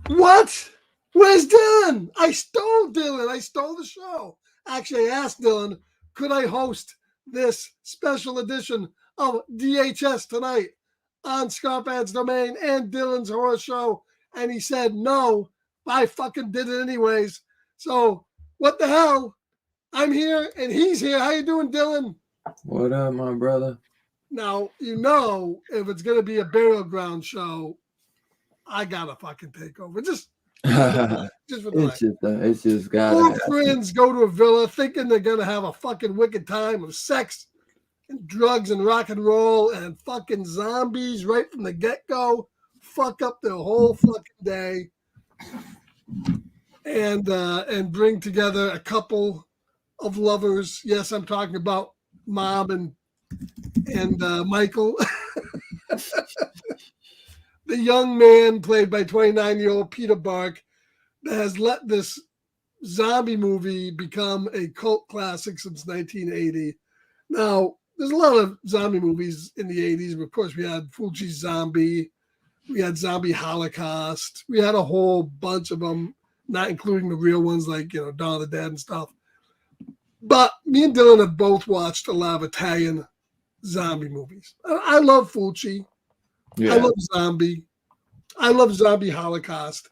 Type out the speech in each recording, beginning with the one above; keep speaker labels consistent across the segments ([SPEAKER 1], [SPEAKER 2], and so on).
[SPEAKER 1] What? Where's Dylan? I stole Dylan. I stole the show. Actually, I asked Dylan, could I host this special edition of DHS tonight on Scarpad's Domain and Dylan's Horror Show? And he said, no, I fucking did it anyways. So what the hell? I'm here and he's here. How you doing, Dylan?
[SPEAKER 2] What up, my brother?
[SPEAKER 1] Now, you know, if it's going to be a burial ground show, I gotta fucking take over. Just for the
[SPEAKER 2] it's just got.
[SPEAKER 1] Four friends go to a villa thinking they're gonna have a fucking wicked time of sex and drugs and rock and roll, and fucking zombies right from the get-go fuck up their whole fucking day, and bring together a couple of lovers. Yes, I'm talking about Mom and Michael. The young man played by 29-year-old Peter Bark that has let this zombie movie become a cult classic since 1980. Now, there's a lot of zombie movies in the 80s. Of course, we had Fulci's Zombie. We had Zombie Holocaust. We had a whole bunch of them, not including the real ones like, you know, Dawn of the Dead and stuff. But me and Dylan have both watched a lot of Italian zombie movies. I love Fulci. Yeah. I love Zombie. I love Zombie Holocaust.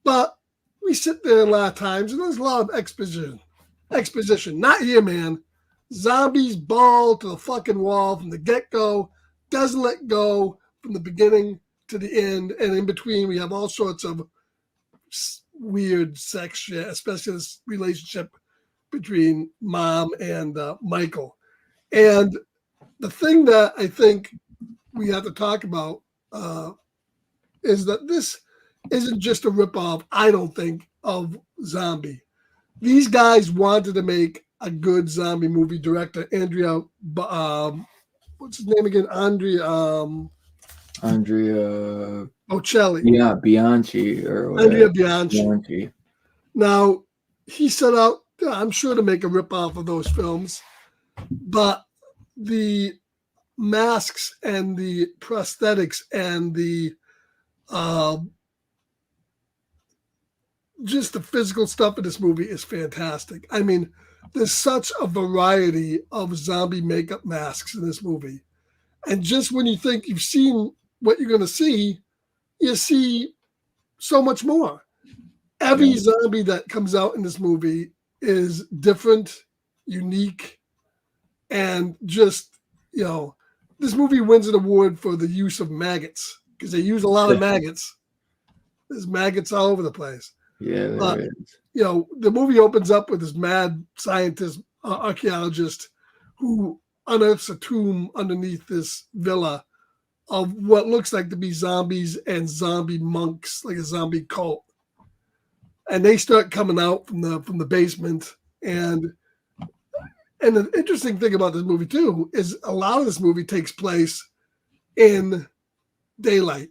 [SPEAKER 1] But we sit there a lot of times and there's a lot of exposition. Not here, man. Zombies ball to the fucking wall from the get-go. Doesn't let go from the beginning to the end. And in between, we have all sorts of weird sex shit, especially this relationship between Mom and Michael. And the thing that I think we have to talk about is that this isn't just a ripoff, I don't think, of Zombie. These guys wanted to make a good zombie movie. Director Andrea, what's his name again? Andrea Bocelli.
[SPEAKER 2] Yeah, Bianchi or whatever.
[SPEAKER 1] Andrea Bianchi. Now, he set out, I'm sure, to make a ripoff of those films, but the masks and the prosthetics and the just the physical stuff in this movie is fantastic. I mean, there's such a variety of zombie makeup masks in this movie. And just when you think you've seen what you're going to see, you see so much more. Every zombie that comes out in this movie is different, unique, and just, you know, this movie wins an award for the use of maggots because they use a lot of maggots. There's maggots all over the place.
[SPEAKER 2] Yeah, there is.
[SPEAKER 1] You know, the movie opens up with this mad scientist, archaeologist, who unearths a tomb underneath this villa of what looks like to be zombies and zombie monks, like a zombie cult. And they start coming out from the basement. And the interesting thing about this movie too is a lot of this movie takes place in daylight.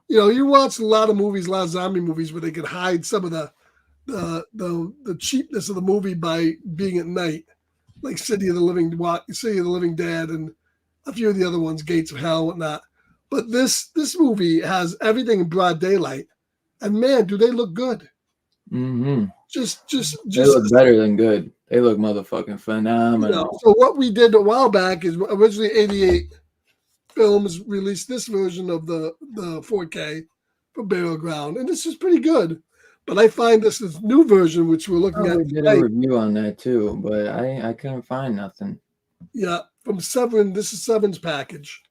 [SPEAKER 1] You know, you watch a lot of movies, a lot of zombie movies, where they can hide some of the cheapness of the movie by being at night, like City of the Living Dead, and a few of the other ones, Gates of Hell, and whatnot. But this movie has everything in broad daylight, and man, do they look good!
[SPEAKER 2] Mm-hmm.
[SPEAKER 1] Just
[SPEAKER 2] They look better than good. They look motherfucking phenomenal.
[SPEAKER 1] You know, so what we did a while back is originally 88 Films released this version of the 4K for Burial Ground, and this is pretty good. But I find this new version, which we're looking at.
[SPEAKER 2] We did a review on that too, but I couldn't find nothing.
[SPEAKER 1] Yeah, from Severin. This is Severin's package.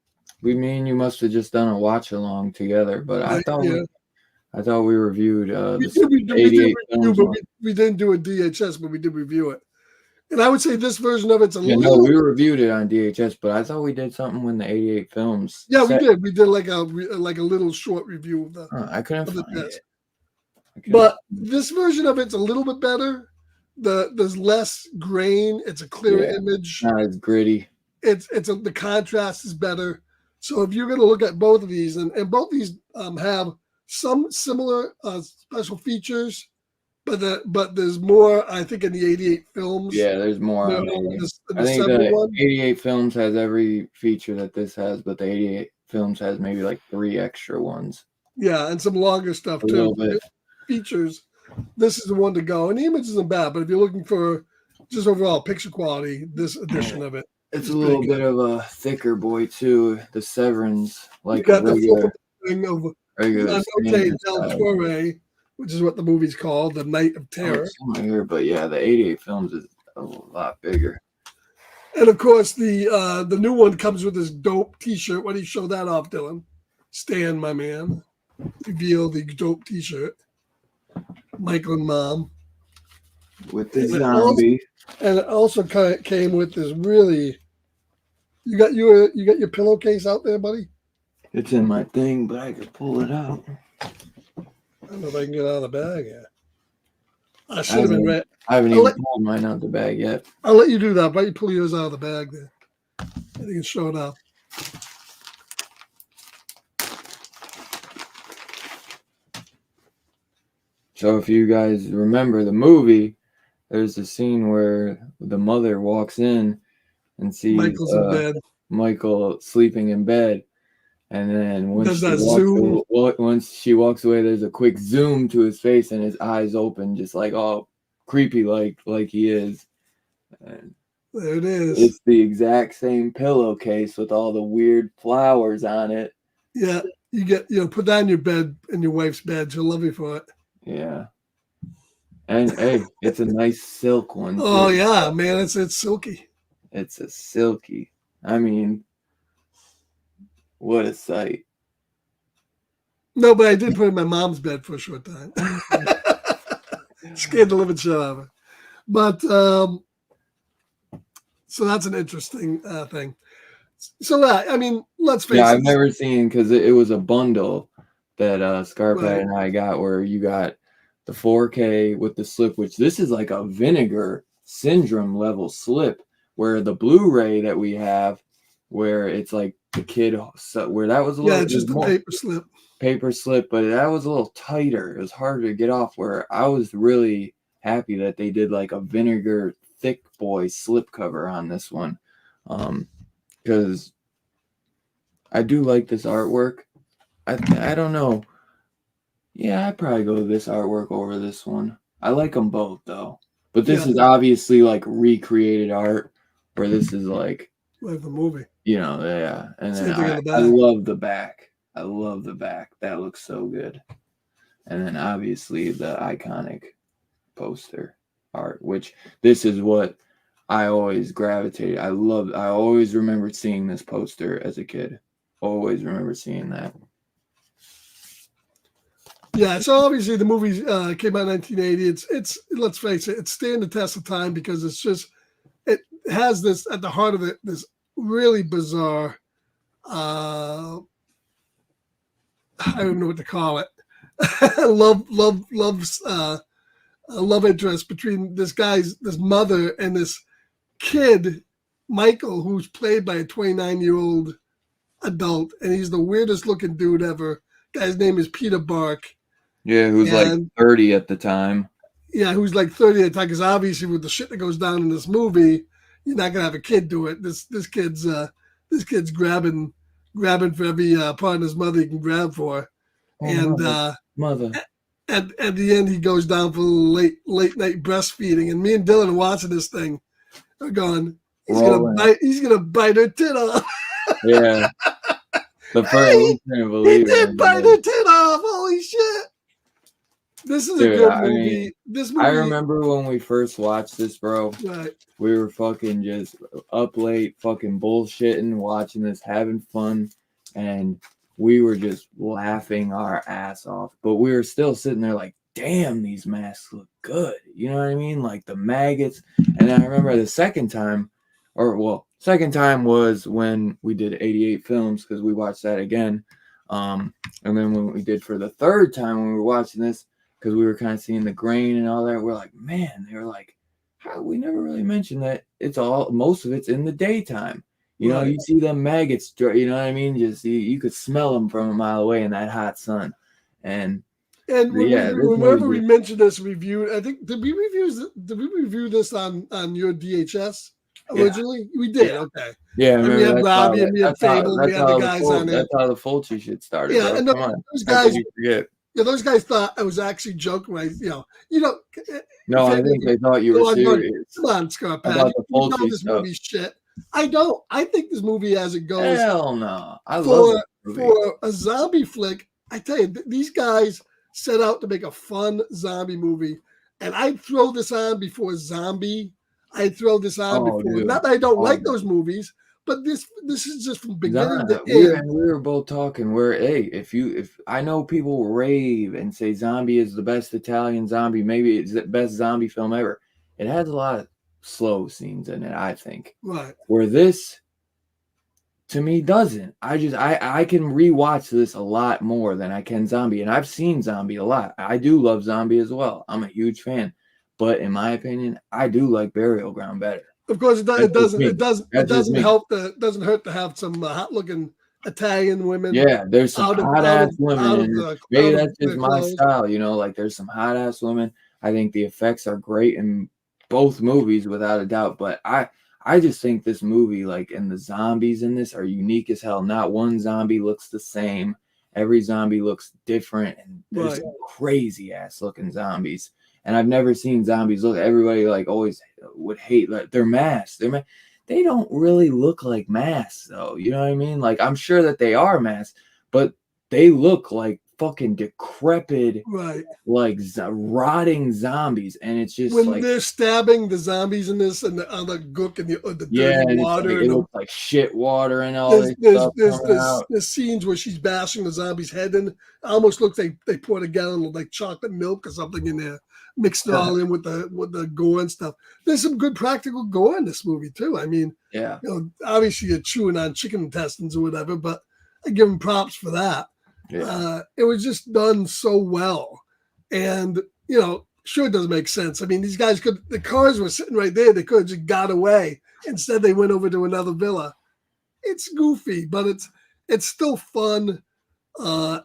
[SPEAKER 2] We mean you must have just done a watch along together, but I thought we reviewed the 88 films.
[SPEAKER 1] We didn't do a DHS, but we did review it. And I would say this version of it's
[SPEAKER 2] we reviewed it on DHS, but I thought we did something when the 88 films.
[SPEAKER 1] Yeah, we did. We did like a little short review of the.
[SPEAKER 2] I couldn't find it.
[SPEAKER 1] But this version of it's a little bit better. There's less grain. It's a clearer image.
[SPEAKER 2] Not as gritty.
[SPEAKER 1] The contrast is better. So if you're going to look at both of these, and both of these have some similar special features. But there's more, I think, in the 88 films.
[SPEAKER 2] Yeah, there's more. I think the 88 films has every feature that this has, but the 88 films has maybe like 3 extra ones.
[SPEAKER 1] Yeah, and some longer stuff too.
[SPEAKER 2] A little bit.
[SPEAKER 1] Features. This is the one to go. And the image isn't bad, but if you're looking for just overall picture quality, this edition of it.
[SPEAKER 2] It's a little bit of a thicker boy too. The Severin's like
[SPEAKER 1] you got the full thing of Noche del Torre, which is what the movie's called, The Night of Terror.
[SPEAKER 2] Here, but yeah, the 88 films is a lot bigger.
[SPEAKER 1] And of course, the new one comes with this dope T-shirt. Why don't you show that off, Dylan? Stan, my man, reveal the dope T-shirt. Michael and Mom
[SPEAKER 2] with the zombie,
[SPEAKER 1] and it also came with this really. You got your pillowcase out there, buddy?
[SPEAKER 2] It's in my thing, but I could pull it out.
[SPEAKER 1] I don't know if I can get it out of the bag yet. I should have been ready.
[SPEAKER 2] I haven't even pulled mine out of the bag yet.
[SPEAKER 1] I'll let you do that. Why don't you pull yours out of the bag there? And you can show it up.
[SPEAKER 2] So if you guys remember the movie, there's a scene where the mother walks in and sees Michael sleeping in bed. And then once she walks away, there's a quick zoom to his face and his eyes open, just like all creepy, like he is. And
[SPEAKER 1] there it is.
[SPEAKER 2] It's the exact same pillowcase with all the weird flowers on it.
[SPEAKER 1] Yeah, put that in your bed, in your wife's bed. She'll love you for it.
[SPEAKER 2] Yeah. And hey, it's a nice silk one.
[SPEAKER 1] Oh yeah, man, it's silky.
[SPEAKER 2] It's a silky. I mean, what a sight.
[SPEAKER 1] No, but I did put it in my mom's bed for a short time. Scared the living shit out of her. But so that's an interesting thing. So I mean, let's face it.
[SPEAKER 2] Yeah, I've never seen, because it was a bundle that Scarpet and I got, where you got the 4K with the slip, which this is like a Vinegar Syndrome level slip, where the Blu-ray that we have, where it's like the kid, where that was a little,
[SPEAKER 1] just the
[SPEAKER 2] paper slip, but that was a little tighter. It was harder to get off, where I was really happy that they did like a Vinegar thick boy slip cover on this one, because I do like this artwork. I don't know. Yeah, I'd probably go with this artwork over this one. I like them both though, but this is obviously like recreated art, where this is like
[SPEAKER 1] the movie.
[SPEAKER 2] Yeah. And then I love the back. I love the back. That looks so good. And then obviously the iconic poster art, which this is what I always gravitated. I always remembered seeing this poster as a kid. Always remember seeing that.
[SPEAKER 1] Yeah, so obviously the movie came out in 1980. It's let's face it, it's standing the test of time, because it's just has this at the heart of it, this really bizarre, I don't know what to call it, love interest between this mother and this kid, Michael, who's played by a 29-year-old adult, and he's the weirdest looking dude ever. Guy's name is Peter Bark.
[SPEAKER 2] Yeah, who's like 30 at the time.
[SPEAKER 1] Yeah, who's like 30 at the time, because obviously with the shit that goes down in this movie, you're not gonna have a kid do it. This kid's grabbing for every part of his mother he can grab for.
[SPEAKER 2] Oh,
[SPEAKER 1] And
[SPEAKER 2] mother.
[SPEAKER 1] At the end he goes down for late night breastfeeding, and me and Dylan are watching this thing. We're going, he's gonna bite her tit off.
[SPEAKER 2] Yeah. The first
[SPEAKER 1] he did bite her tit off. Holy shit. This is a good movie. I mean, this movie.
[SPEAKER 2] I remember when we first watched this, bro.
[SPEAKER 1] Right.
[SPEAKER 2] We were fucking just up late, fucking bullshitting, watching this, having fun, and we were just laughing our ass off. But we were still sitting there like, damn, these masks look good. You know what I mean? Like the maggots. And I remember the second time was when we did 88 films, because we watched that again. And then when we did for the third time when we were watching this, because we were kind of seeing the grain and all that, we're like, man, they were like, how we never really mentioned that most of it's in the daytime. You know, you see them maggots, you know what I mean? Just you could smell them from a mile away in that hot sun. And
[SPEAKER 1] whenever we mentioned this review, I think did we review this on your DHS originally? Yeah. We did. Yeah. Okay.
[SPEAKER 2] Yeah,
[SPEAKER 1] and we had Robbie and we had Fable and we had the guys on it.
[SPEAKER 2] That's how the Fulci shit started.
[SPEAKER 1] Yeah, and those guys. Yeah, those guys thought I was actually joking. No,
[SPEAKER 2] I think they thought you were serious.
[SPEAKER 1] Come on, Scott Patty. You know this movie's shit. I don't. I think this movie, as it goes,
[SPEAKER 2] hell no. I love it.
[SPEAKER 1] For a zombie flick, I tell you, these guys set out to make a fun zombie movie, and I'd throw this on before Zombie. I'd throw this on before. Dude. Not that I don't like those movies. But this is just from beginning to end.
[SPEAKER 2] We were both talking where, hey, if I know people rave and say Zombie is the best Italian zombie, maybe it's the best zombie film ever. It has a lot of slow scenes in it, I think.
[SPEAKER 1] Right.
[SPEAKER 2] Where this, to me, doesn't. I can rewatch this a lot more than I can Zombie, and I've seen Zombie a lot. I do love Zombie as well. I'm a huge fan, but in my opinion, I do like Burial Ground better.
[SPEAKER 1] Of course, it doesn't help. It doesn't hurt to have some hot-looking Italian women.
[SPEAKER 2] Yeah, there's some hot-ass women. Maybe that's just my style, you know. Like there's some hot-ass women. I think the effects are great in both movies, without a doubt. But I just think this movie, like, and the zombies in this are unique as hell. Not one zombie looks the same. Every zombie looks different, and there's some crazy-ass looking zombies. And I've never seen zombies look. Everybody like always would hate like they're masks. They don't really look like masks though. You know what I mean? Like I'm sure that they are masks, but they look like fucking decrepit, like rotting zombies. And it's just
[SPEAKER 1] when they're stabbing the zombies in this and the gook and the dirty water.
[SPEAKER 2] It looks like shit water and all this stuff.
[SPEAKER 1] There's scenes where she's bashing the zombie's head in. It almost looks like they poured a gallon of like chocolate milk or something in there. Mixed it all in with the gore and stuff. There's some good practical gore in this movie too. I mean, obviously you're chewing on chicken intestines or whatever, but I give them props for that. Yeah. It was just done so well, and sure, it doesn't make sense. I mean, these guys the cars were sitting right there. They could have just got away. Instead, they went over to another villa. It's goofy, but it's still fun.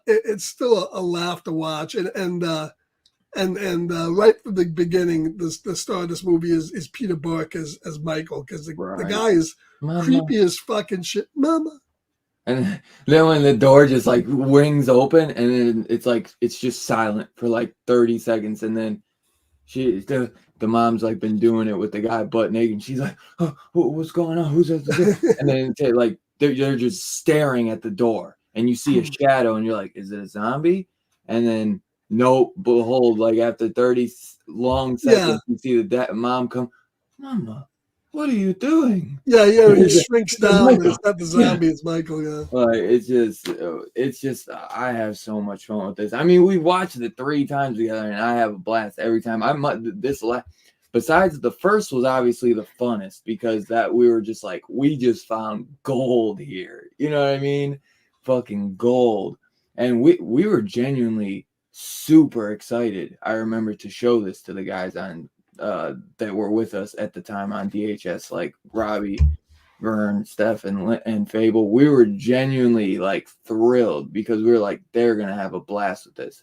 [SPEAKER 1] It's still a laugh to watch, and right from the beginning, the star of this movie is Peter Bark as Michael, because the guy is creepy as fucking shit. Mama.
[SPEAKER 2] And then when the door just like wings open, and then it's just silent for like 30 seconds, and then the mom's like been doing it with the guy butt naked, and she's like, oh, what's going on? Who's that? And then like they're just staring at the door, and you see a shadow, and you're like, is it a zombie? And then nope, behold, like after 30 long seconds, you see the mom come, Mama, what are you doing?
[SPEAKER 1] Yeah, he shrinks down. It's not the zombie, it's Michael,
[SPEAKER 2] Like, it's just, I have so much fun with this. I mean, we watched it 3 times together, and I have a blast every time. besides the first was obviously the funnest because that we were just like, we just found gold here. You know what I mean? Fucking gold. And we were genuinely super excited. I remember to show this to the guys on that were with us at the time on DHS, like Robbie, Vern, Steph, and Fable. We were genuinely like thrilled because we were like, they're gonna have a blast with this.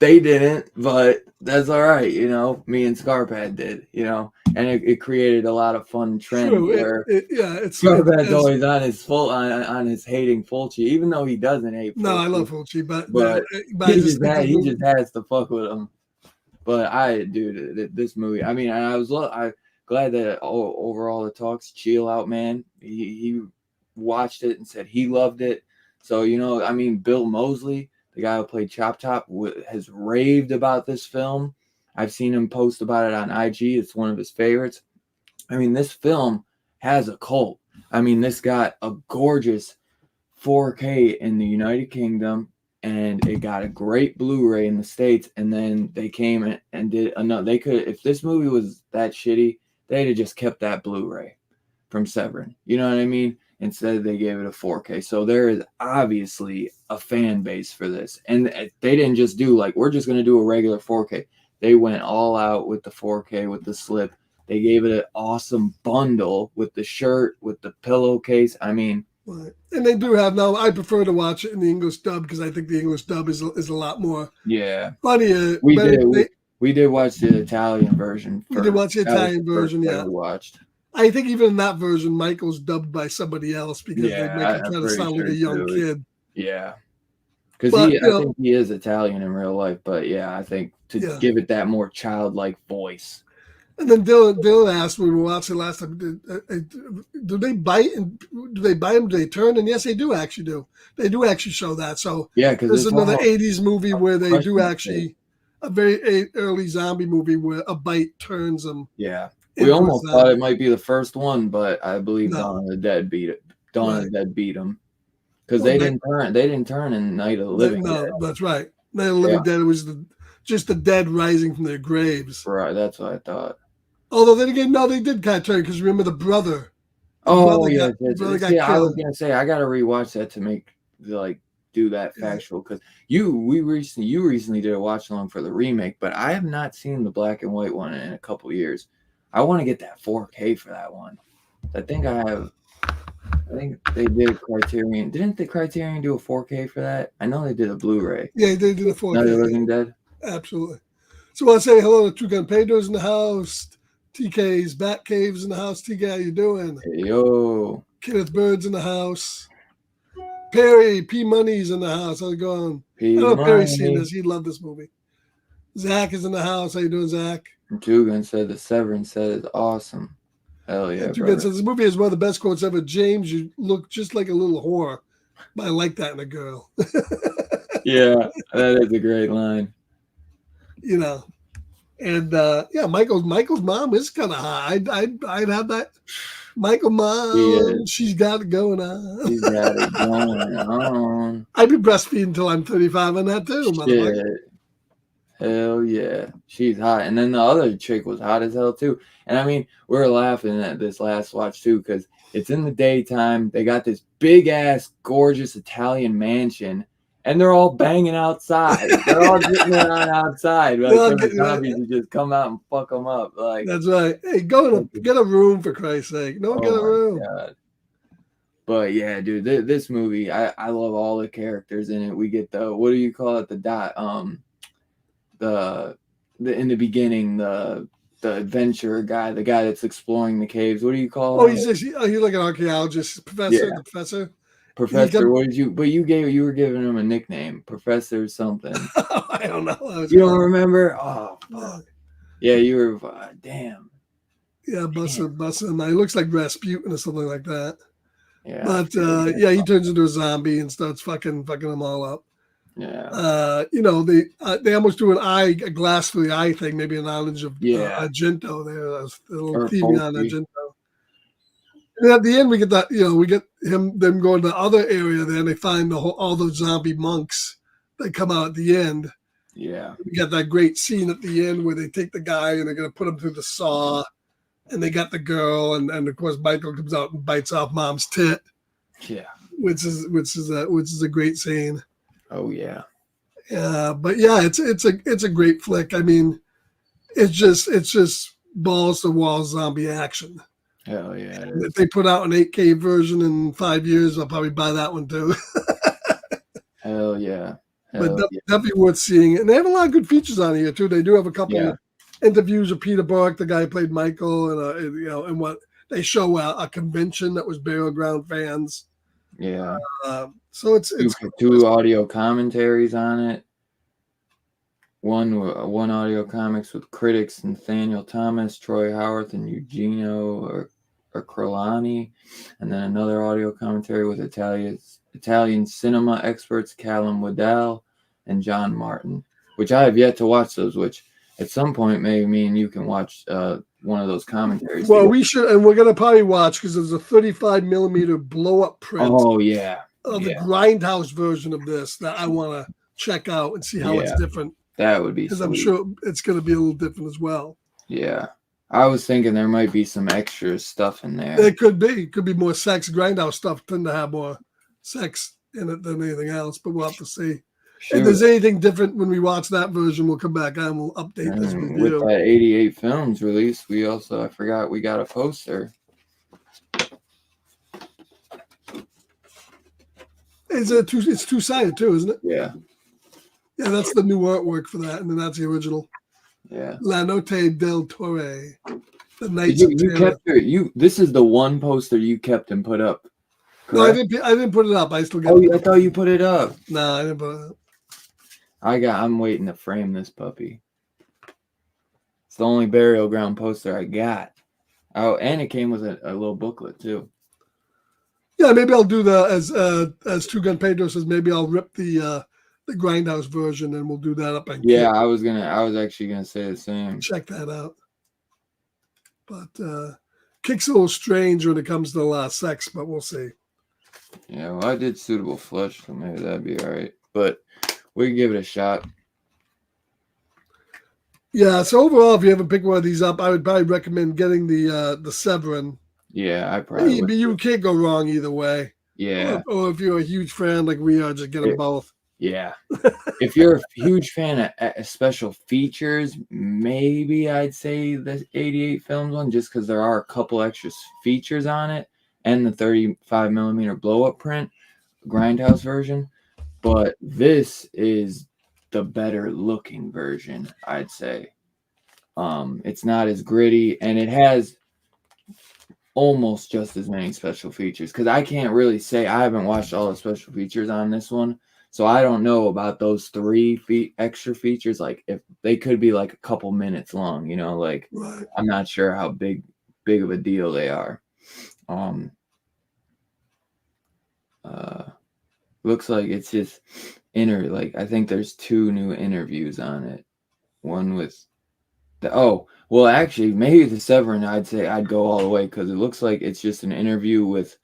[SPEAKER 2] They didn't, but that's all right, you know. Me and Scarpad did, you know, and it created a lot of fun trends where Scarpad's always on his on his hating Fulci, even though he doesn't hate Fulci.
[SPEAKER 1] No, I love Fulci, but
[SPEAKER 2] he just has to fuck with him. But dude, this movie. I mean, I glad that overall the talks chill out, man. He watched it and said he loved it. So, you know, I mean, Bill Moseley, the guy who played Chop Top, has raved about this film. I've seen him post about it on IG. It's one of his favorites. I mean, this film has a cult. I mean, this got a gorgeous 4K in the United Kingdom, and it got a great Blu-ray in the States. And then they came and did another. They could, if this movie was that shitty, they'd have just kept that Blu-ray from Severin. You know what I mean? Instead, they gave it a 4K. So there is obviously a fan base for this. And they didn't just do like, we're just going to do a regular 4K. They went all out with the 4K, with the slip. They gave it an awesome bundle with the shirt, with the pillowcase. I mean.
[SPEAKER 1] Right. And they do have, now I prefer to watch it in the English dub because I think the English dub is a lot more funnier.
[SPEAKER 2] We did watch the Italian version.
[SPEAKER 1] We did watch the Italian version, yeah.
[SPEAKER 2] We watched.
[SPEAKER 1] I think even in that version, Michael's dubbed by somebody else because they make him try to sound like a young kid.
[SPEAKER 2] Yeah. Because I think he is Italian in real life, but yeah, I think to give it that more childlike voice.
[SPEAKER 1] And then Dylan asked when we were watching last time, do they bite and do they bite them? Do they turn? And yes, they do actually do. They do actually show that. So
[SPEAKER 2] yeah, because
[SPEAKER 1] there's another 80s movie where they do actually a very early zombie movie where a bite turns them.
[SPEAKER 2] Yeah. We almost thought it might be the first one, but I believe Dawn of the Dead beat it. Dawn of the Dead beat them because they didn't turn. They didn't turn in Night of the Living Dead.
[SPEAKER 1] No, that's right. Night of the Living Dead was just the dead rising from their graves.
[SPEAKER 2] Right, that's what I thought.
[SPEAKER 1] Although then again, no, they did kind of turn because remember the brother.
[SPEAKER 2] I was gonna say I gotta rewatch that to do that factual because you recently did a watch along for the remake, but I have not seen the black and white one in a couple years. I want to get that 4K for that one. I think they did Criterion. Didn't the Criterion do a 4K for that? I know they did a Blu-ray.
[SPEAKER 1] Yeah, they did a 4K.
[SPEAKER 2] Night of the Living Dead.
[SPEAKER 1] Absolutely. So I want to say hello to Two Gun Pedro's in the house. TK's Bat Cave's in the house. TK, how you doing?
[SPEAKER 2] Hey, yo.
[SPEAKER 1] Kenneth Bird's in the house. Perry P Money's in the house. How's it going? I know Perry's seen this. He loved this movie. Zach is in the house. How you doing, Zach?
[SPEAKER 2] Dugan said the Severin set is awesome. Hell yeah.
[SPEAKER 1] Dugan says this movie is one of the best quotes ever. James, you look just like a little whore. But I like that in a girl.
[SPEAKER 2] Yeah, that is a great line.
[SPEAKER 1] You know. And Michael's mom is kind of hot. I'd have that. Michael mom, she's got it going on.
[SPEAKER 2] She's got it going on.
[SPEAKER 1] I'd be breastfeeding until I'm 35 on that too, motherfucker.
[SPEAKER 2] Hell yeah. She's hot. And then the other chick was hot as hell too. And I mean, we were laughing at this last watch too, because it's in the daytime. They got this big ass, gorgeous Italian mansion, and they're all banging outside. They're all getting it on outside. Like the zombies to just come out and fuck them up. Like
[SPEAKER 1] that's right. Hey, get a room for Christ's sake. No one get a room. God.
[SPEAKER 2] But yeah, dude, this movie, I love all the characters in it. We get the, what do you call it? In the beginning, the adventurer guy, the guy that's exploring the caves. What do you call him?
[SPEAKER 1] He's like an archaeologist, professor. The professor.
[SPEAKER 2] Professor, what did you? But you were giving him a nickname, Professor something.
[SPEAKER 1] I don't know.
[SPEAKER 2] You don't remember? Oh, fuck. Yeah, you were. Damn.
[SPEAKER 1] Yeah, Bussin. He looks like Rasputin or something like that.
[SPEAKER 2] Yeah.
[SPEAKER 1] But he turns into a zombie and starts fucking them all up.
[SPEAKER 2] Yeah.
[SPEAKER 1] They almost do a glass for the eye thing, maybe a knowledge of Argento there, a little theming on Argento. And at the end, we get that, we get them going to the other area there, and they find all those zombie monks that come out at the end.
[SPEAKER 2] Yeah.
[SPEAKER 1] We got that great scene at the end where they take the guy and they're gonna put him through the saw, and they got the girl, and of course Michael comes out and bites off mom's tit,
[SPEAKER 2] Yeah.
[SPEAKER 1] which is a great scene.
[SPEAKER 2] Oh yeah.
[SPEAKER 1] But yeah, it's a great flick. I mean, it's just balls to wall zombie action.
[SPEAKER 2] Hell yeah. It
[SPEAKER 1] If
[SPEAKER 2] is.
[SPEAKER 1] they put out an 8K version in 5 years, I'll probably buy that one too.
[SPEAKER 2] Hell yeah.
[SPEAKER 1] But
[SPEAKER 2] Hell yeah.
[SPEAKER 1] definitely worth seeing. And they have a lot of good features on here too. They do have a couple
[SPEAKER 2] Yeah.
[SPEAKER 1] interviews with Peter Buck, the guy who played Michael, and what they show a convention that was Burial Ground fans.
[SPEAKER 2] Yeah.
[SPEAKER 1] So it's
[SPEAKER 2] Two audio commentaries on it. One audio comics with critics Nathaniel Thomas, Troy Howarth, and Eugenio Crolani, and then another audio commentary with Italian cinema experts Callum Waddell and John Martin, which I have yet to watch those. Which at some point maybe me and you can watch one of those commentaries.
[SPEAKER 1] well, we should, and we're gonna probably watch because there's a 35 millimeter blow up print
[SPEAKER 2] Oh yeah.
[SPEAKER 1] of the
[SPEAKER 2] Yeah.
[SPEAKER 1] Grindhouse version of this that I want to check out and see how it's
[SPEAKER 2] Yeah.
[SPEAKER 1] different.
[SPEAKER 2] That would be
[SPEAKER 1] Because I'm
[SPEAKER 2] sweet.
[SPEAKER 1] sure it's going to be a little different as well.
[SPEAKER 2] Yeah. I was thinking there might be some extra stuff in there.
[SPEAKER 1] It could be. It could be more sex. Grindhouse stuff tend to have more sex in it than anything else, but we'll have to see.
[SPEAKER 2] Sure.
[SPEAKER 1] If there's anything different when we watch that version, we'll come back and we'll update this
[SPEAKER 2] And
[SPEAKER 1] review.
[SPEAKER 2] with that 88 films release, we also, I forgot, we got a poster.
[SPEAKER 1] It's two-sided too, isn't it?
[SPEAKER 2] Yeah.
[SPEAKER 1] Yeah, that's the new artwork for that, and then that's the original.
[SPEAKER 2] Yeah.
[SPEAKER 1] La Notte del Torre. The Knights
[SPEAKER 2] You
[SPEAKER 1] of Terror.
[SPEAKER 2] kept this is the one poster you kept and put up.
[SPEAKER 1] No, I
[SPEAKER 2] Correct?
[SPEAKER 1] didn't put it up. I still got
[SPEAKER 2] Oh,
[SPEAKER 1] it.
[SPEAKER 2] I thought you put it up.
[SPEAKER 1] No, I didn't put it up.
[SPEAKER 2] I'm waiting to frame this puppy. It's the only Burial Ground poster I got. Oh, and it came with a little booklet too.
[SPEAKER 1] Yeah, maybe I'll do as Two Gun Pedro says. Maybe I'll rip the Grindhouse version and we'll do that up on
[SPEAKER 2] Yeah,
[SPEAKER 1] Kick.
[SPEAKER 2] I was actually gonna say the same.
[SPEAKER 1] Check that out. But Kick's a little strange when it comes to sex, but we'll see.
[SPEAKER 2] Yeah, well, I did Suitable Flesh, so maybe that'd be all right. But we can give it a shot.
[SPEAKER 1] Yeah. So overall, if you haven't picked one of these up, I would probably recommend getting the Severin.
[SPEAKER 2] Yeah, I probably would.
[SPEAKER 1] You can't go wrong either way.
[SPEAKER 2] Yeah,
[SPEAKER 1] Or if you're a huge fan like we are, just get them both.
[SPEAKER 2] yeah. If you're a huge fan of special features, maybe I'd say the 88 films one, just because there are a couple extra features on it, and the 35 millimeter blow up print, Grindhouse version. But this is the better looking version, I'd say. It's not as gritty, and it has almost just as many special features, because I can't really say, I haven't watched all the special features on this one, so I don't know about those extra features. Like if they could be like a couple minutes long, like
[SPEAKER 1] Right.
[SPEAKER 2] I'm not sure how big of a deal they are. Looks like it's just I think there's 2 new interviews on it. One with actually, maybe the Severin, I'd say I'd go all the way, because it looks like it's just an interview with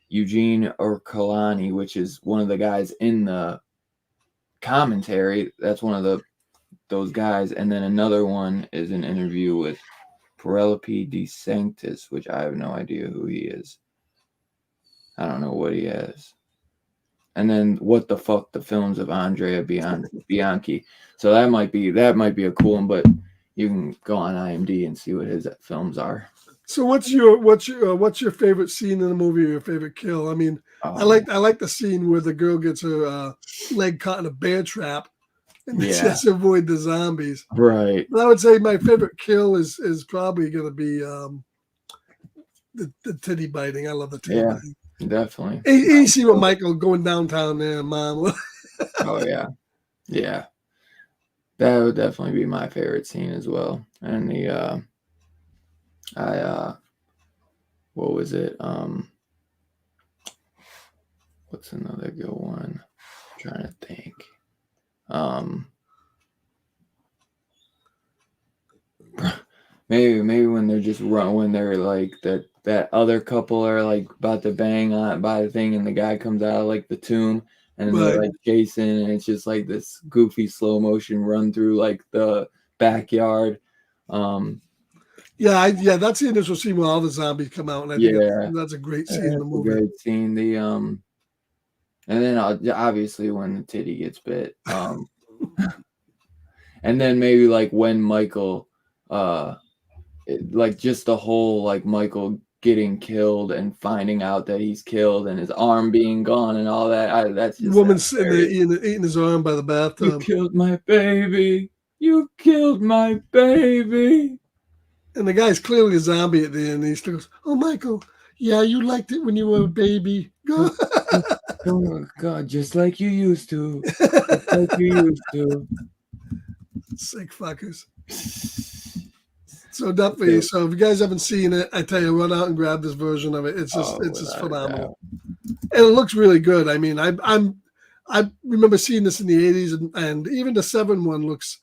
[SPEAKER 2] Eugene Orcolani, which is one of the guys in the commentary. That's one of those guys. And then another one is an interview with Penelope De Sanctis, which I have no idea who he is. I don't know what he has. And then What the Fuck, the films of Andrea Bianchi. So that might be a cool one, but you can go on IMDb and see what his films are.
[SPEAKER 1] So what's your favorite scene in the movie or your favorite kill? I mean, I like the scene where the girl gets her leg caught in a bear trap and she has to avoid the zombies.
[SPEAKER 2] Right.
[SPEAKER 1] But I would say my favorite kill is probably going to be the titty biting. I love the titty biting.
[SPEAKER 2] Definitely.
[SPEAKER 1] You see what Michael going downtown there, Mom.
[SPEAKER 2] Oh yeah, yeah. That would definitely be my favorite scene as well. And what was it? What's another good one? I'm trying to think. Maybe when they're just when they're like that other couple are like about to bang on by the thing, and the guy comes out of like the tomb, and they're like chasing, and it's just like this goofy slow motion run through like the backyard.
[SPEAKER 1] Yeah, that's the initial scene where all the zombies come out, and I think that's a great scene in the movie.
[SPEAKER 2] Great scene. And then obviously when the titty gets bit, and then maybe like when Michael, like just the whole like Michael getting killed and finding out that he's killed and his arm being gone and all that. That's just
[SPEAKER 1] woman sitting there eating his arm by the bathtub.
[SPEAKER 2] You killed my baby. You killed my baby.
[SPEAKER 1] And the guy's clearly a zombie at the end. He still goes, "Oh, Michael, yeah, you liked it when you were a baby."
[SPEAKER 2] Oh God, just like you used to. Just like you used to.
[SPEAKER 1] Sick fuckers. So definitely. So if you guys haven't seen it, I tell you, run out and grab this version of it. It's just phenomenal, and it looks really good. I mean, I remember seeing this in the '80s, and even the 7 one looks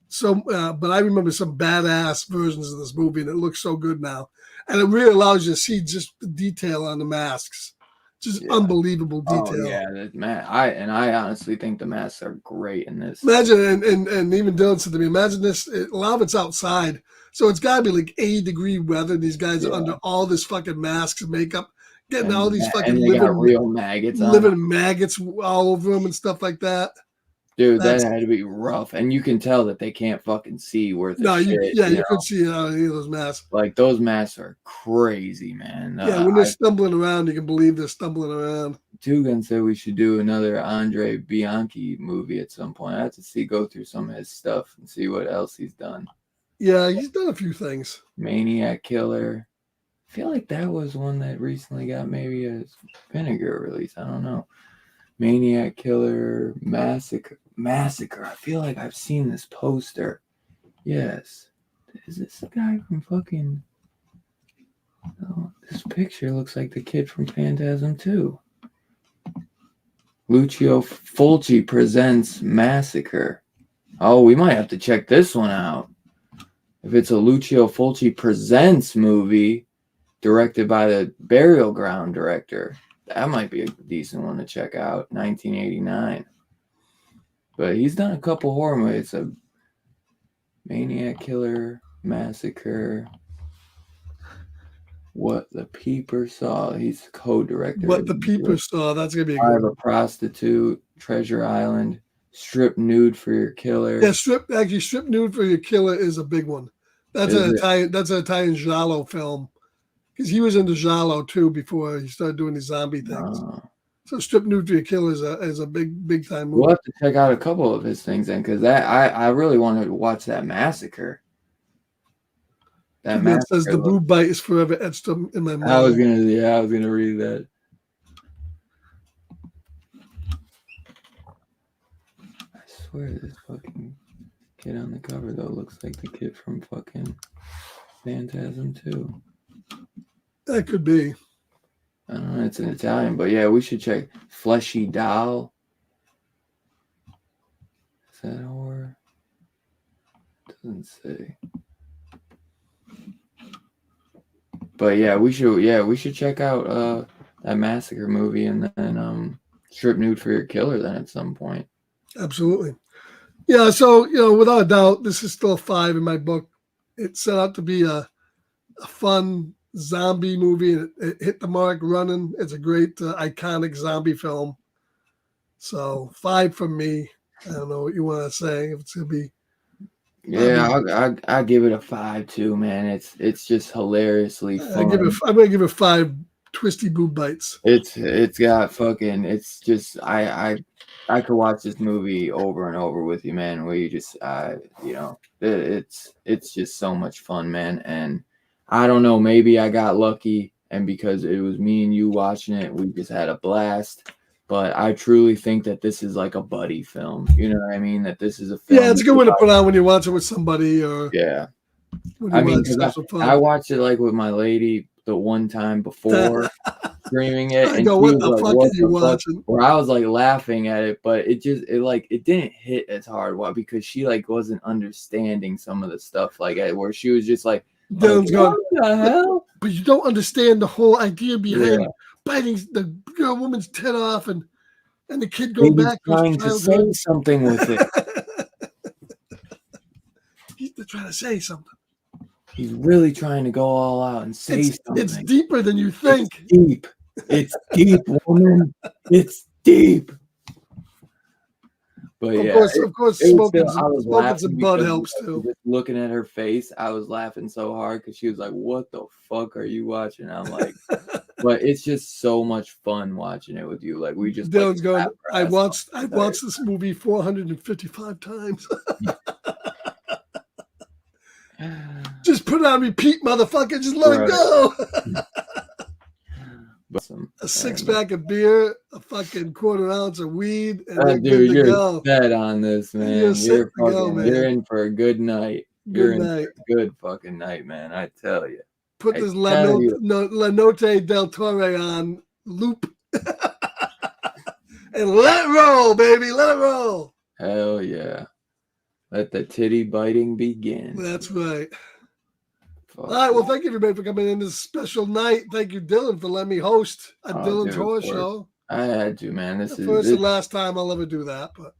[SPEAKER 1] so. But I remember some badass versions of this movie, and it looks so good now. And it really allows you to see just the detail on the masks. Just unbelievable detail.
[SPEAKER 2] Oh, yeah, I honestly think the masks are great in this.
[SPEAKER 1] Imagine, and even Dylan said to me, imagine this. A lot of it's outside, so it's got to be like 80-degree weather. And these guys are under all this fucking masks and makeup, getting all these fucking
[SPEAKER 2] real maggots,
[SPEAKER 1] living maggots all over them and stuff like that.
[SPEAKER 2] Dude, that had to be rough, and you can tell that they can't fucking see worth of shit.
[SPEAKER 1] You couldn't see out of any of those masks.
[SPEAKER 2] Like those masks are crazy, man.
[SPEAKER 1] Yeah, when they're stumbling around, you can believe they're stumbling around.
[SPEAKER 2] Two Gun said we should do another Andre Bianchi movie at some point. I have to go through some of his stuff and see what else he's done.
[SPEAKER 1] Yeah, he's done a few things.
[SPEAKER 2] Maniac Killer. I feel like that was one that recently got maybe a Vinegar release. I don't know. Maniac Killer, Massacre. I feel like I've seen this poster. Yes. Is this the guy from fucking... Oh, this picture looks like the kid from Phantasm 2. Lucio Fulci presents Massacre. Oh, we might have to check this one out. If it's a Lucio Fulci presents movie directed by the Burial Ground director, that might be a decent one to check out. 1989. But he's done a couple horror movies. It's a Maniac Killer, Massacre, What the Peeper Saw. He's co-director.
[SPEAKER 1] What the Peeper Saw. That's gonna be a
[SPEAKER 2] good one. A Prostitute, Treasure Island, Strip Nude for Your Killer.
[SPEAKER 1] Yeah, Strip Nude for Your Killer is a big one. That's an Italian giallo film. Because he was into giallo too before he started doing these zombie things. So Strip Nude for Your Killer is a big time movie.
[SPEAKER 2] We'll have to check out a couple of his things then, because I really wanted to watch that Massacre.
[SPEAKER 1] That says the boob bite is forever etched in my mind.
[SPEAKER 2] I was gonna read that. I swear this fucking kid on the cover though looks like the kid from fucking Phantasm 2.
[SPEAKER 1] That could be.
[SPEAKER 2] I don't know, it's in Italian, but yeah, we should check. Fleshy Doll. Is that horror? Doesn't say. But yeah, we should check out that Massacre movie and then Strip Nude for Your Killer then at some point.
[SPEAKER 1] Absolutely. Yeah, so without a doubt, this is still a 5 in my book. It set out to be a fun zombie movie, and it hit the mark running. It's a great iconic zombie film. So 5 from me. I don't know what you want to say. If it's gonna be.
[SPEAKER 2] Yeah, I give it a 5 too, man. It's just hilariously fun.
[SPEAKER 1] I'm gonna give it 5 twisty boob bites.
[SPEAKER 2] It's got fucking. It's just I could watch this movie over and over with you, man. Where you just it's just so much fun, man. And I don't know, maybe I got lucky, and because it was me and you watching it, we just had a blast. But I truly think that this is like a buddy film. You know what I mean? That this is a film.
[SPEAKER 1] Yeah, it's a good one to put on when you watch it with somebody. Or
[SPEAKER 2] I mean, I watched it like with my lady the one time before streaming it, and
[SPEAKER 1] go, what the fuck are you watching?
[SPEAKER 2] Where I was like laughing at it, but it didn't hit as hard. Why? Because she like wasn't understanding some of the stuff like where she was just like,
[SPEAKER 1] Dylan's going,
[SPEAKER 2] what the hell?
[SPEAKER 1] But you don't understand the whole idea behind biting the woman's tit off, and And the kid goes
[SPEAKER 2] Baby's
[SPEAKER 1] back
[SPEAKER 2] trying
[SPEAKER 1] to his
[SPEAKER 2] to say
[SPEAKER 1] childhood.
[SPEAKER 2] something with it.
[SPEAKER 1] He's trying to say something.
[SPEAKER 2] He's really trying to go all out and say something.
[SPEAKER 1] It's deeper than you think.
[SPEAKER 2] It's deep. It's deep, woman. It's deep. But
[SPEAKER 1] Of
[SPEAKER 2] yeah,
[SPEAKER 1] course,
[SPEAKER 2] it was
[SPEAKER 1] smoking,
[SPEAKER 2] still, I was
[SPEAKER 1] smoking
[SPEAKER 2] laughing
[SPEAKER 1] some bud
[SPEAKER 2] because
[SPEAKER 1] helps too.
[SPEAKER 2] just looking at her face, I was laughing so hard because she was like, "What the fuck are you watching?" I'm like, but it's just so much fun watching it with you. Like we just
[SPEAKER 1] Dylan's going.
[SPEAKER 2] laugh our
[SPEAKER 1] I
[SPEAKER 2] ass
[SPEAKER 1] watched
[SPEAKER 2] off.
[SPEAKER 1] this movie 455 times. Just put it on repeat, motherfucker. Just let it go. A 6-pack of beer, a fucking quarter ounce of weed, and
[SPEAKER 2] dude, you're
[SPEAKER 1] go.
[SPEAKER 2] set on this, man.
[SPEAKER 1] You're man.
[SPEAKER 2] You're in for a good night.
[SPEAKER 1] Good night.
[SPEAKER 2] Good fucking night, man. I tell you.
[SPEAKER 1] Put this La Notte del Torre on loop and let it roll, baby. Let it roll.
[SPEAKER 2] Hell yeah. Let the titty biting begin.
[SPEAKER 1] That's right.
[SPEAKER 2] Fuck.
[SPEAKER 1] All right. Well, thank you, everybody, for coming in this special night. Thank you, Dylan, for letting me host a Dylan's Horror Show.
[SPEAKER 2] I had to, man. This is
[SPEAKER 1] first and last time I'll ever do that. But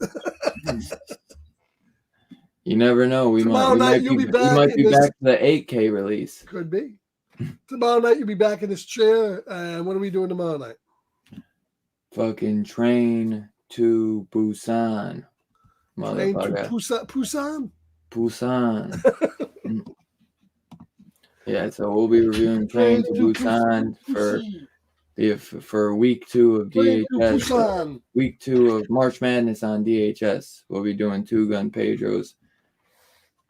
[SPEAKER 2] you never know. We might be back to the 8K release.
[SPEAKER 1] Could be. Tomorrow night you'll be back in this chair. And what are we doing tomorrow night?
[SPEAKER 2] Fucking Train to Busan. Motherfucker.
[SPEAKER 1] Busan?
[SPEAKER 2] Busan. Yeah, so we'll be reviewing Train to Busan for week 2 of DHS. Week 2 of March Madness on DHS. We'll be doing Two Gun Pedro's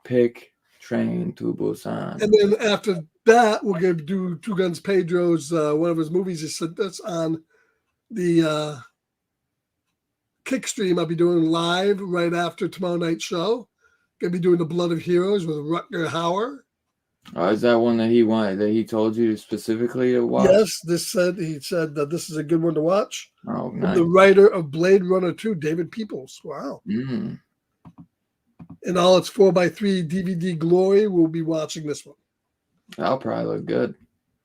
[SPEAKER 2] pick Train to Busan.
[SPEAKER 1] And then after that, we're going to do Two Guns Pedro's, one of his movies. That's on the Kick stream. I'll be doing live right after tomorrow night's show. Going to be doing The Blood of Heroes with Rutger Hauer.
[SPEAKER 2] Oh, is that one that he told you specifically to watch?
[SPEAKER 1] Yes, he said that this is a good one to watch.
[SPEAKER 2] Oh, nice.
[SPEAKER 1] The writer of Blade Runner 2, David Peoples. Wow.
[SPEAKER 2] In
[SPEAKER 1] all its 4x3 DVD glory, we'll be watching this one.
[SPEAKER 2] That'll probably look good.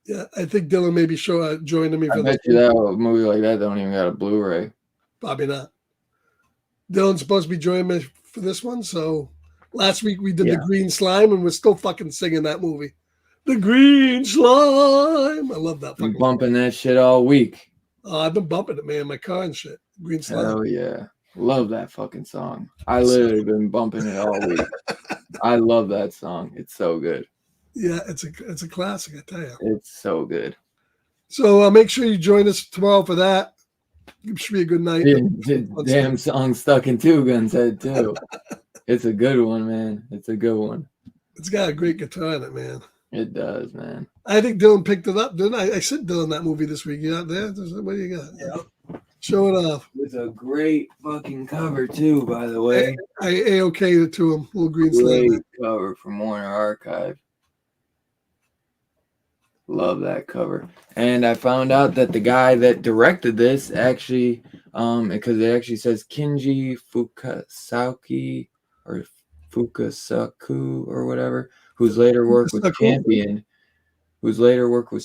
[SPEAKER 1] Yeah, I think Dylan maybe joining me for
[SPEAKER 2] I bet you that a movie like that don't even got a Blu-ray.
[SPEAKER 1] Probably not. Dylan's supposed to be joining me for this one, so last week we did The Green Slime, and we're still fucking singing that movie. The Green Slime. I love that.
[SPEAKER 2] I'm bumping that shit all week.
[SPEAKER 1] Oh, I've been bumping it, man. In my car and shit. Green Slime.
[SPEAKER 2] Hell yeah. Love that fucking song. I literally been bumping it all week. I love that song. It's so good.
[SPEAKER 1] Yeah, it's a classic, I tell you.
[SPEAKER 2] It's so good.
[SPEAKER 1] So make sure you join us tomorrow for that. It should be a good night.
[SPEAKER 2] Damn song stuck in Two Guns' head too. It's a good one, man. It's a good one.
[SPEAKER 1] It's got a great guitar in it, man.
[SPEAKER 2] It does, man.
[SPEAKER 1] I think Dylan picked it up, didn't I? I sent Dylan that movie this week. You out there? What do you got?
[SPEAKER 2] Yeah.
[SPEAKER 1] Show it off.
[SPEAKER 2] It's a great fucking cover too, by the way.
[SPEAKER 1] I A-okayed it to him. Little Green Slime.
[SPEAKER 2] Great cover from Warner Archive. Love that cover. And I found out that the guy that directed this actually, because it actually says Kinji Fukasaku or Fukasaku or whatever, whose later work was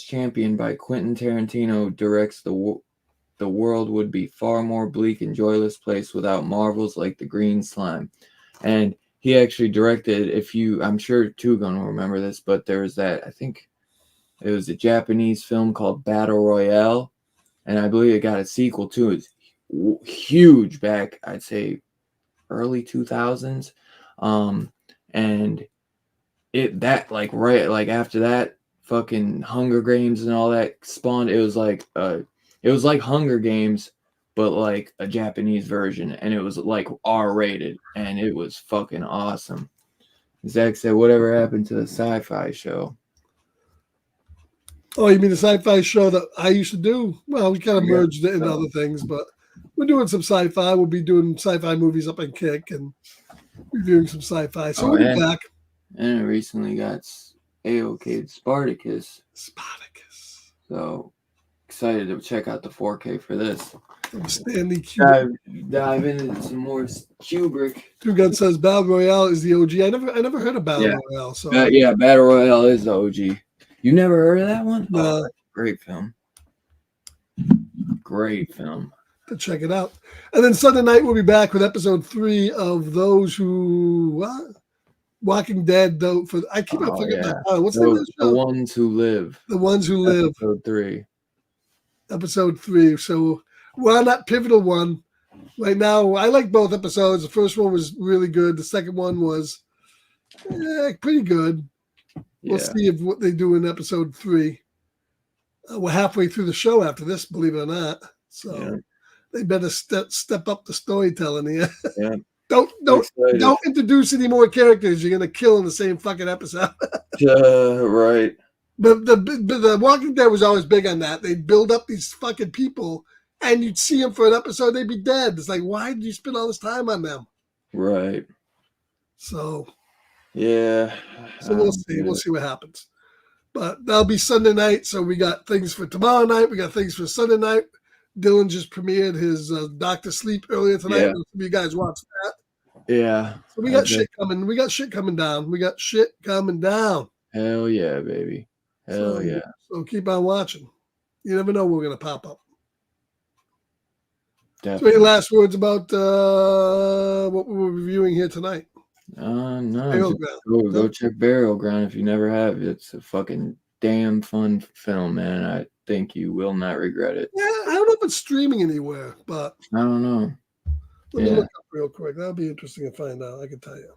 [SPEAKER 2] championed by Quentin Tarantino, directs The world would be far more bleak and joyless place without marvels like The Green Slime. And he actually directed, I'm sure Two Gun will remember this, but there was that, I think it was a Japanese film called Battle Royale, and I believe it got a sequel too. It's huge back, I'd say, early 2000s. And after that, fucking Hunger Games and all that spawned. It was like Hunger Games, but like a Japanese version, and it was like R-rated, and it was fucking awesome. Zach said, "Whatever happened to the sci-fi show?"
[SPEAKER 1] Oh, you mean the sci-fi show that I used to do? Well, we kind of merged it into other things, but we're doing some sci-fi. We'll be doing sci-fi movies up in Kick and reviewing some sci-fi. So we'll be back.
[SPEAKER 2] And it recently got A-okayed Spartacus. So excited to check out the 4K for this.
[SPEAKER 1] From Stanley Kubrick.
[SPEAKER 2] Dive into some more Kubrick.
[SPEAKER 1] Two Gun says Battle Royale is the OG. I never heard of Battle Royale. So
[SPEAKER 2] Battle Royale is the OG. You never heard of that one?
[SPEAKER 1] No.
[SPEAKER 2] Great film. Great film.
[SPEAKER 1] to check it out. And then Sunday night we'll be back with episode 3 of Those Who Walking Dead. Though I keep on forgetting that. What's the name of the show?
[SPEAKER 2] The Ones Who Live.
[SPEAKER 1] The Ones Who Live.
[SPEAKER 2] Episode 3.
[SPEAKER 1] Episode 3. So we're on that pivotal one right now. I like both episodes. The first one was really good. The second one was pretty good. We'll see what they do in episode 3. We're halfway through the show after this, believe it or not. So they better step up the storytelling here.
[SPEAKER 2] Yeah.
[SPEAKER 1] Don't introduce any more characters. You're gonna kill in the same fucking episode.
[SPEAKER 2] Right.
[SPEAKER 1] But the Walking Dead was always big on that. They'd build up these fucking people, and you'd see them for an episode, they'd be dead. It's like, why did you spend all this time on them?
[SPEAKER 2] Right.
[SPEAKER 1] So.
[SPEAKER 2] Yeah.
[SPEAKER 1] So we'll see. We'll see what happens. But that'll be Sunday night. So we got things for tomorrow night. We got things for Sunday night. Dylan just premiered his Dr. Sleep earlier tonight.
[SPEAKER 2] Yeah.
[SPEAKER 1] You guys watch that.
[SPEAKER 2] Yeah.
[SPEAKER 1] So we got shit coming. We got shit coming down.
[SPEAKER 2] Hell yeah, baby. Hell yeah.
[SPEAKER 1] So keep on watching. You never know we're going to pop up.
[SPEAKER 2] Definitely.
[SPEAKER 1] So any last words about what we're reviewing here tonight?
[SPEAKER 2] No. Go check Burial Ground if you never have. It's a fucking damn fun film, man. I think you will not regret it.
[SPEAKER 1] Yeah, I don't know if it's streaming anywhere, but
[SPEAKER 2] I don't know.
[SPEAKER 1] Let me look up real quick. That'll be interesting to find out. I can tell you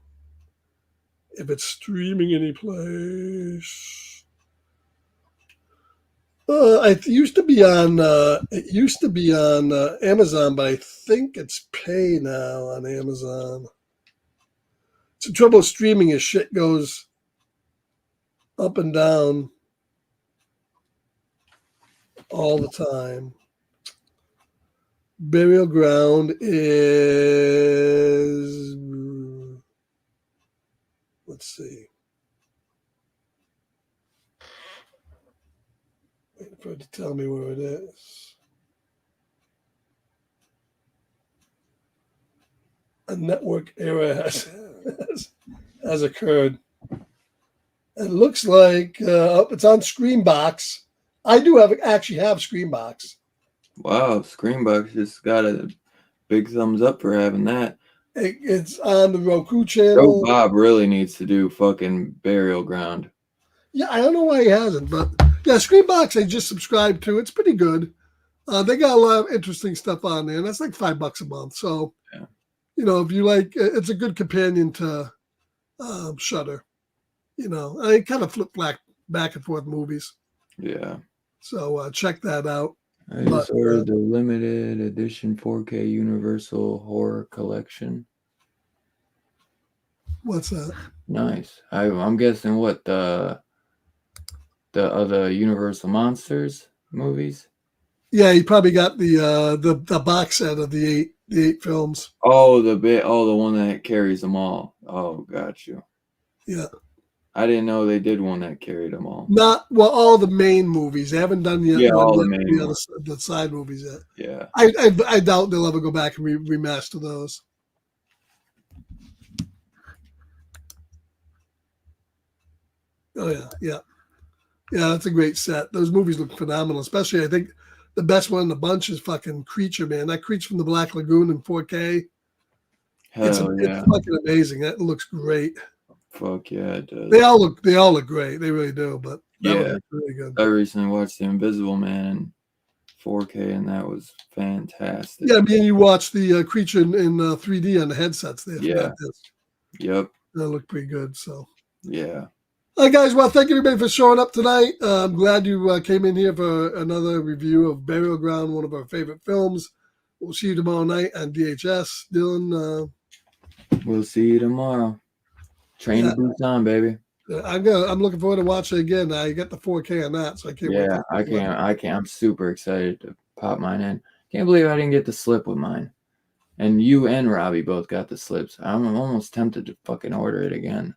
[SPEAKER 1] if it's streaming any place. It used to be on. Amazon, but I think it's pay now on Amazon. It's the trouble with streaming is shit goes up and down all the time. Burial Ground is, let's see. Waiting for it to tell me where it is. A network error has occurred. It looks like it's on Screenbox. I do actually have Screenbox.
[SPEAKER 2] Wow, Screenbox just got a big thumbs up for having that.
[SPEAKER 1] It's on the Roku channel.
[SPEAKER 2] Joe Bob really needs to do fucking Burial Ground.
[SPEAKER 1] Yeah, I don't know why he hasn't, but yeah, Screenbox I just subscribed to. It's pretty good. They got a lot of interesting stuff on there, and that's like $5 a month. So, if you like, it's a good companion to Shudder. I kind of flip back and forth movies.
[SPEAKER 2] Yeah.
[SPEAKER 1] So check that out.
[SPEAKER 2] I just ordered the limited edition 4K Universal Horror Collection.
[SPEAKER 1] What's that?
[SPEAKER 2] Nice. I'm guessing what the other Universal Monsters movies.
[SPEAKER 1] Yeah, you probably got the box set of the eight films.
[SPEAKER 2] Oh, the one that carries them all. Oh, got you.
[SPEAKER 1] Yeah.
[SPEAKER 2] I didn't know they did one that carried them all.
[SPEAKER 1] All the main movies. They haven't done the side movies yet.
[SPEAKER 2] Yeah.
[SPEAKER 1] I doubt they'll ever go back and remaster those. Oh yeah. That's a great set. Those movies look phenomenal. Especially, I think the best one in the bunch is fucking Creature, man. That Creature from the Black Lagoon in 4K. It's fucking amazing. That looks great.
[SPEAKER 2] Fuck yeah, it does.
[SPEAKER 1] They all look great. They really do. But that was really good.
[SPEAKER 2] I recently watched The Invisible Man in 4K, and that was fantastic.
[SPEAKER 1] Yeah, I mean, you watched the Creature in 3D on the headsets there.
[SPEAKER 2] Yeah. Yep.
[SPEAKER 1] That looked pretty good. So.
[SPEAKER 2] Yeah.
[SPEAKER 1] All right, guys. Well, thank you everybody for showing up tonight. I'm glad you came in here for another review of Burial Ground, one of our favorite films. We'll see you tomorrow night on DHS. Dylan.
[SPEAKER 2] We'll see you tomorrow. Train to Busan, baby.
[SPEAKER 1] I'm looking forward to watching it again. I got the 4K on that, so I can't wait.
[SPEAKER 2] Yeah, I can't. I'm super excited to pop mine in. Can't believe I didn't get the slip with mine. And you and Robbie both got the slips. I'm almost tempted to fucking order it again.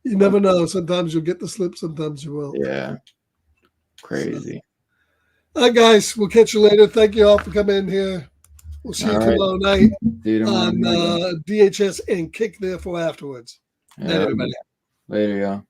[SPEAKER 1] You never know. Sometimes you'll get the slip, sometimes you won't.
[SPEAKER 2] Yeah. Crazy.
[SPEAKER 1] So. All right, guys. We'll catch you later. Thank you all for coming in here. We'll see you tomorrow night on DHS and Kick Therefore afterwards.
[SPEAKER 2] Yeah.
[SPEAKER 1] Night, everybody.
[SPEAKER 2] Later, y'all.